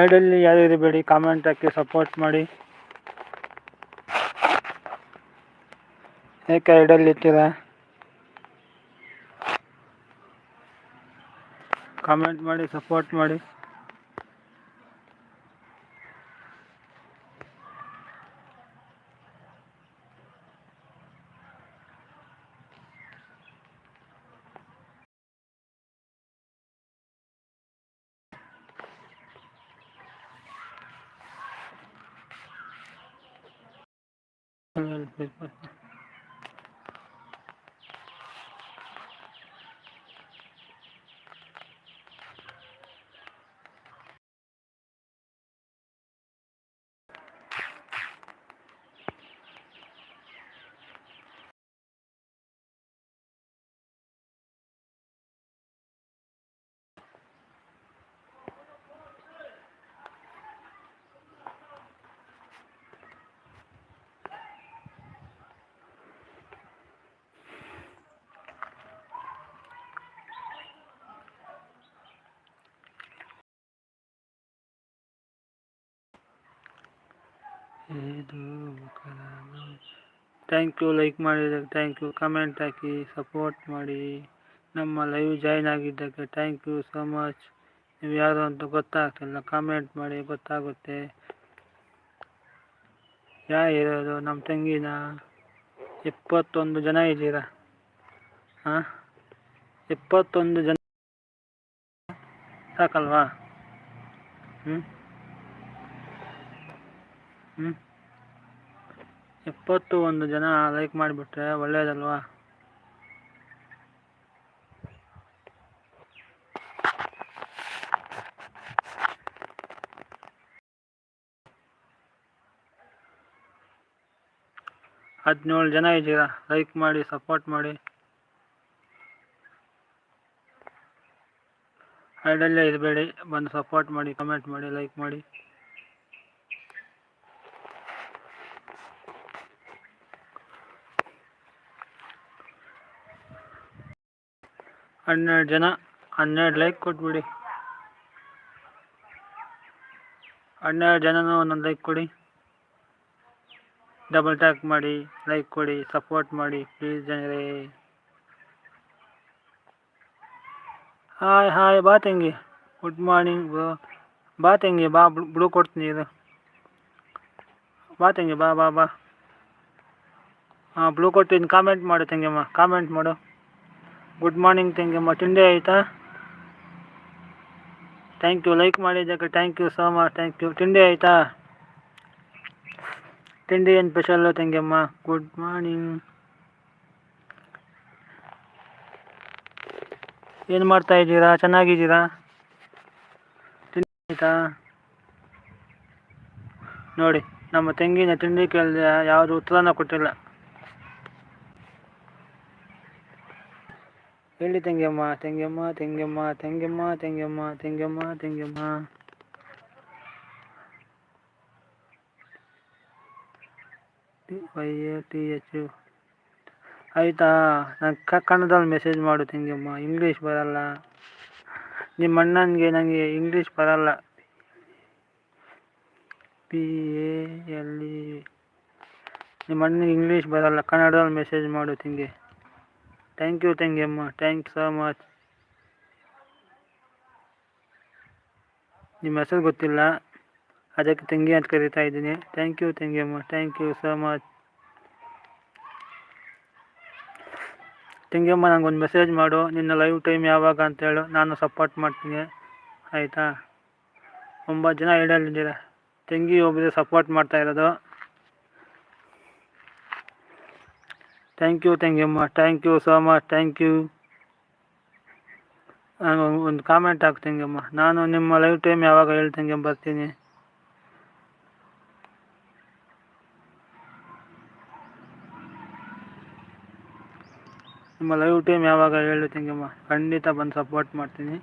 ಐಡಲ್ಲಿ ಯಾರು ಇರಬೇಡಿ, ಕಾಮೆಂಟ್ ಹಾಕಿ ಸಪೋರ್ಟ್ ಮಾಡಿ. ಏಕೆ ಐಡಲ್ ಇರ್ತೀರಾ? ಕಾಮೆಂಟ್ ಮಾಡಿ ಸಪೋರ್ಟ್ ಮಾಡಿ. ಥ್ಯಾಂಕ್ ಯು, ಲೈಕ್ ಮಾಡಿದ್ದಕ್ಕೆ ಥ್ಯಾಂಕ್ ಯು, ಕಮೆಂಟ್ ಹಾಕಿ ಸಪೋರ್ಟ್ ಮಾಡಿ. ನಮ್ಮ ಲೈವ್ ಜಾಯ್ನ್ ಆಗಿದ್ದಕ್ಕೆ ಥ್ಯಾಂಕ್ ಯು ಸೋ ಮಚ್. ನೀವು ಯಾರು ಅಂತ ಗೊತ್ತಾಗ್ತಿಲ್ಲ, ಕಾಮೆಂಟ್ ಮಾಡಿ ಗೊತ್ತಾಗುತ್ತೆ. ಇರೋದು ನಮ್ಮ ತಂಗಿನ. 21 ಜನ ಇದ್ದೀರಾ. 21 ಜನ ಸಾಕಲ್ವಾ? 71 ಜನ ಲೈಕ್ ಮಾಡಿಬಿಟ್ರೆ ಒಳ್ಳೇದಲ್ವಾ? ಹದಿನೇಳು ಜನ ಇದ್ದೀರಾ, ಲೈಕ್ ಮಾಡಿ ಸಪೋರ್ಟ್ ಮಾಡಿ. ಐಡಲ್ಲೇ ಇರಬೇಡಿ, ಬಂದು ಸಪೋರ್ಟ್ ಮಾಡಿ, ಕಮೆಂಟ್ ಮಾಡಿ, ಲೈಕ್ ಮಾಡಿ. ಹನ್ನೆರಡು ಜನ, 12 ಲೈಕ್ ಕೊಟ್ಬಿಡಿ. 12 ಜನನೂ ಒಂದೊಂದು ಲೈಕ್ ಕೊಡಿ. ಡಬಲ್ ಟ್ಯಾಕ್ ಮಾಡಿ, ಲೈಕ್ ಕೊಡಿ, ಸಪೋರ್ಟ್ ಮಾಡಿ ಪ್ಲೀಸ್ ಜನರೇ. ಹಾಯ್ ಬಾ ತಂಗಿ, ಗುಡ್ ಮಾರ್ನಿಂಗ್ ಬ್ರೋ. ಬಾ ತಂಗಿ ಬಾ, ಬ್ಲೂ ಕೊಡ್ತೀನಿ ಇದು. ಬಾ ತಂಗಿ ಬಾ. ಬ್ಲೂ ಕೊಡ್ತೀನಿ, ಕಾಮೆಂಟ್ ಮಾಡು ತಂಗಿಯಮ್ಮ, ಕಾಮೆಂಟ್ ಮಾಡು. ಗುಡ್ ಮಾರ್ನಿಂಗ್ ತಂಗಿಯಮ್ಮ, ತಿಂಡಿ ಆಯಿತಾ? ಥ್ಯಾಂಕ್ ಯು, ಲೈಕ್ ಮಾಡಿದ್ದಕ್ಕೆ thank you so much, thank you. ತಿಂಡಿ ಆಯಿತಾ? ತಿಂಡಿ ಏನು ಸ್ಪೆಷಲ್ಲು ತಂಗಿಯಮ್ಮ? Good morning. ಏನು ಮಾಡ್ತಾ ಇದ್ದೀರಾ? ಚೆನ್ನಾಗಿದ್ದೀರಾ? ತಿಂಡಿ ಆಯಿತಾ? ನೋಡಿ, ನಮ್ಮ ತಂಗಿನ ತಿಂಡಿ ಕೇಳಿದೆ, ಯಾವುದು ಉತ್ತರನ ಕೊಟ್ಟಿಲ್ಲ. ಹೇಳಿ ತಂಗಿಯಮ್ಮ. TH ಆಯಿತಾ? ನಾನು ಕನ್ನಡದಲ್ಲಿ ಮೆಸೇಜ್ ಮಾಡು ತಂಗಿಯಮ್ಮ, ಇಂಗ್ಲೀಷ್ ಬರಲ್ಲ. ನಿಮ್ಮ ಅಣ್ಣನಿಗೆ ನನಗೆ ಇಂಗ್ಲೀಷ್ ಬರಲ್ಲ. PALE ನಿಮ್ಮ ಅಣ್ಣನಿಗೆ ಇಂಗ್ಲೀಷ್ ಬರಲ್ಲ, ಕನ್ನಡದಲ್ಲಿ ಮೆಸೇಜ್ ಮಾಡು ತಂಗಿ. ಥ್ಯಾಂಕ್ ಯು ತಂಗಿಯಮ್ಮ, ಥ್ಯಾಂಕ್ ಸೋ ಮಚ್. ನಿಮ್ಮ ಹೆಸರು ಗೊತ್ತಿಲ್ಲ, ಅದಕ್ಕೆ ತಂಗಿ ಅಂತ ಕರೀತಾ ಇದ್ದೀನಿ. ಥ್ಯಾಂಕ್ ಯು ತಂಗಿಯಮ್ಮ, ಥ್ಯಾಂಕ್ ಯು ಸೋ ಮಚ್. ತಂಗಿಯಮ್ಮ, ನನಗೊಂದು ಮೆಸೇಜ್ ಮಾಡು, ನಿನ್ನ ಲೈವ್ ಟೈಮ್ ಯಾವಾಗ ಅಂತ ಹೇಳು, ನಾನು ಸಪೋರ್ಟ್ ಮಾಡ್ತೀನಿ ಆಯಿತಾ? 9 ಜನ ಐಡಲ್ಲಿದ್ದೀರಾ, ತಂಗಿ ಒಬ್ಬರು ಸಪೋರ್ಟ್ ಮಾಡ್ತಾ ಇರೋದು. ಥ್ಯಾಂಕ್ ಯು ತಂಗಿಯಮ್ಮ, thank you so much, thank you. ನಾನು ಒಂದು ಕಾಮೆಂಟ್ ಹಾಕು ತಂಗಿಯಮ್ಮ, ನಾನು ನಿಮ್ಮ ಲೈವ್ ಟೈಮ್ ಯಾವಾಗ ಹೇಳ್ತಂಗೆ ಬರ್ತೀನಿ. ನಿಮ್ಮ ಲೈವ್ ಟೈಮ್ ಯಾವಾಗ ಹೇಳು ತಂಗಿಯಮ್ಮ, ಖಂಡಿತ ಬಂದು ಸಪೋರ್ಟ್ ಮಾಡ್ತೀನಿ.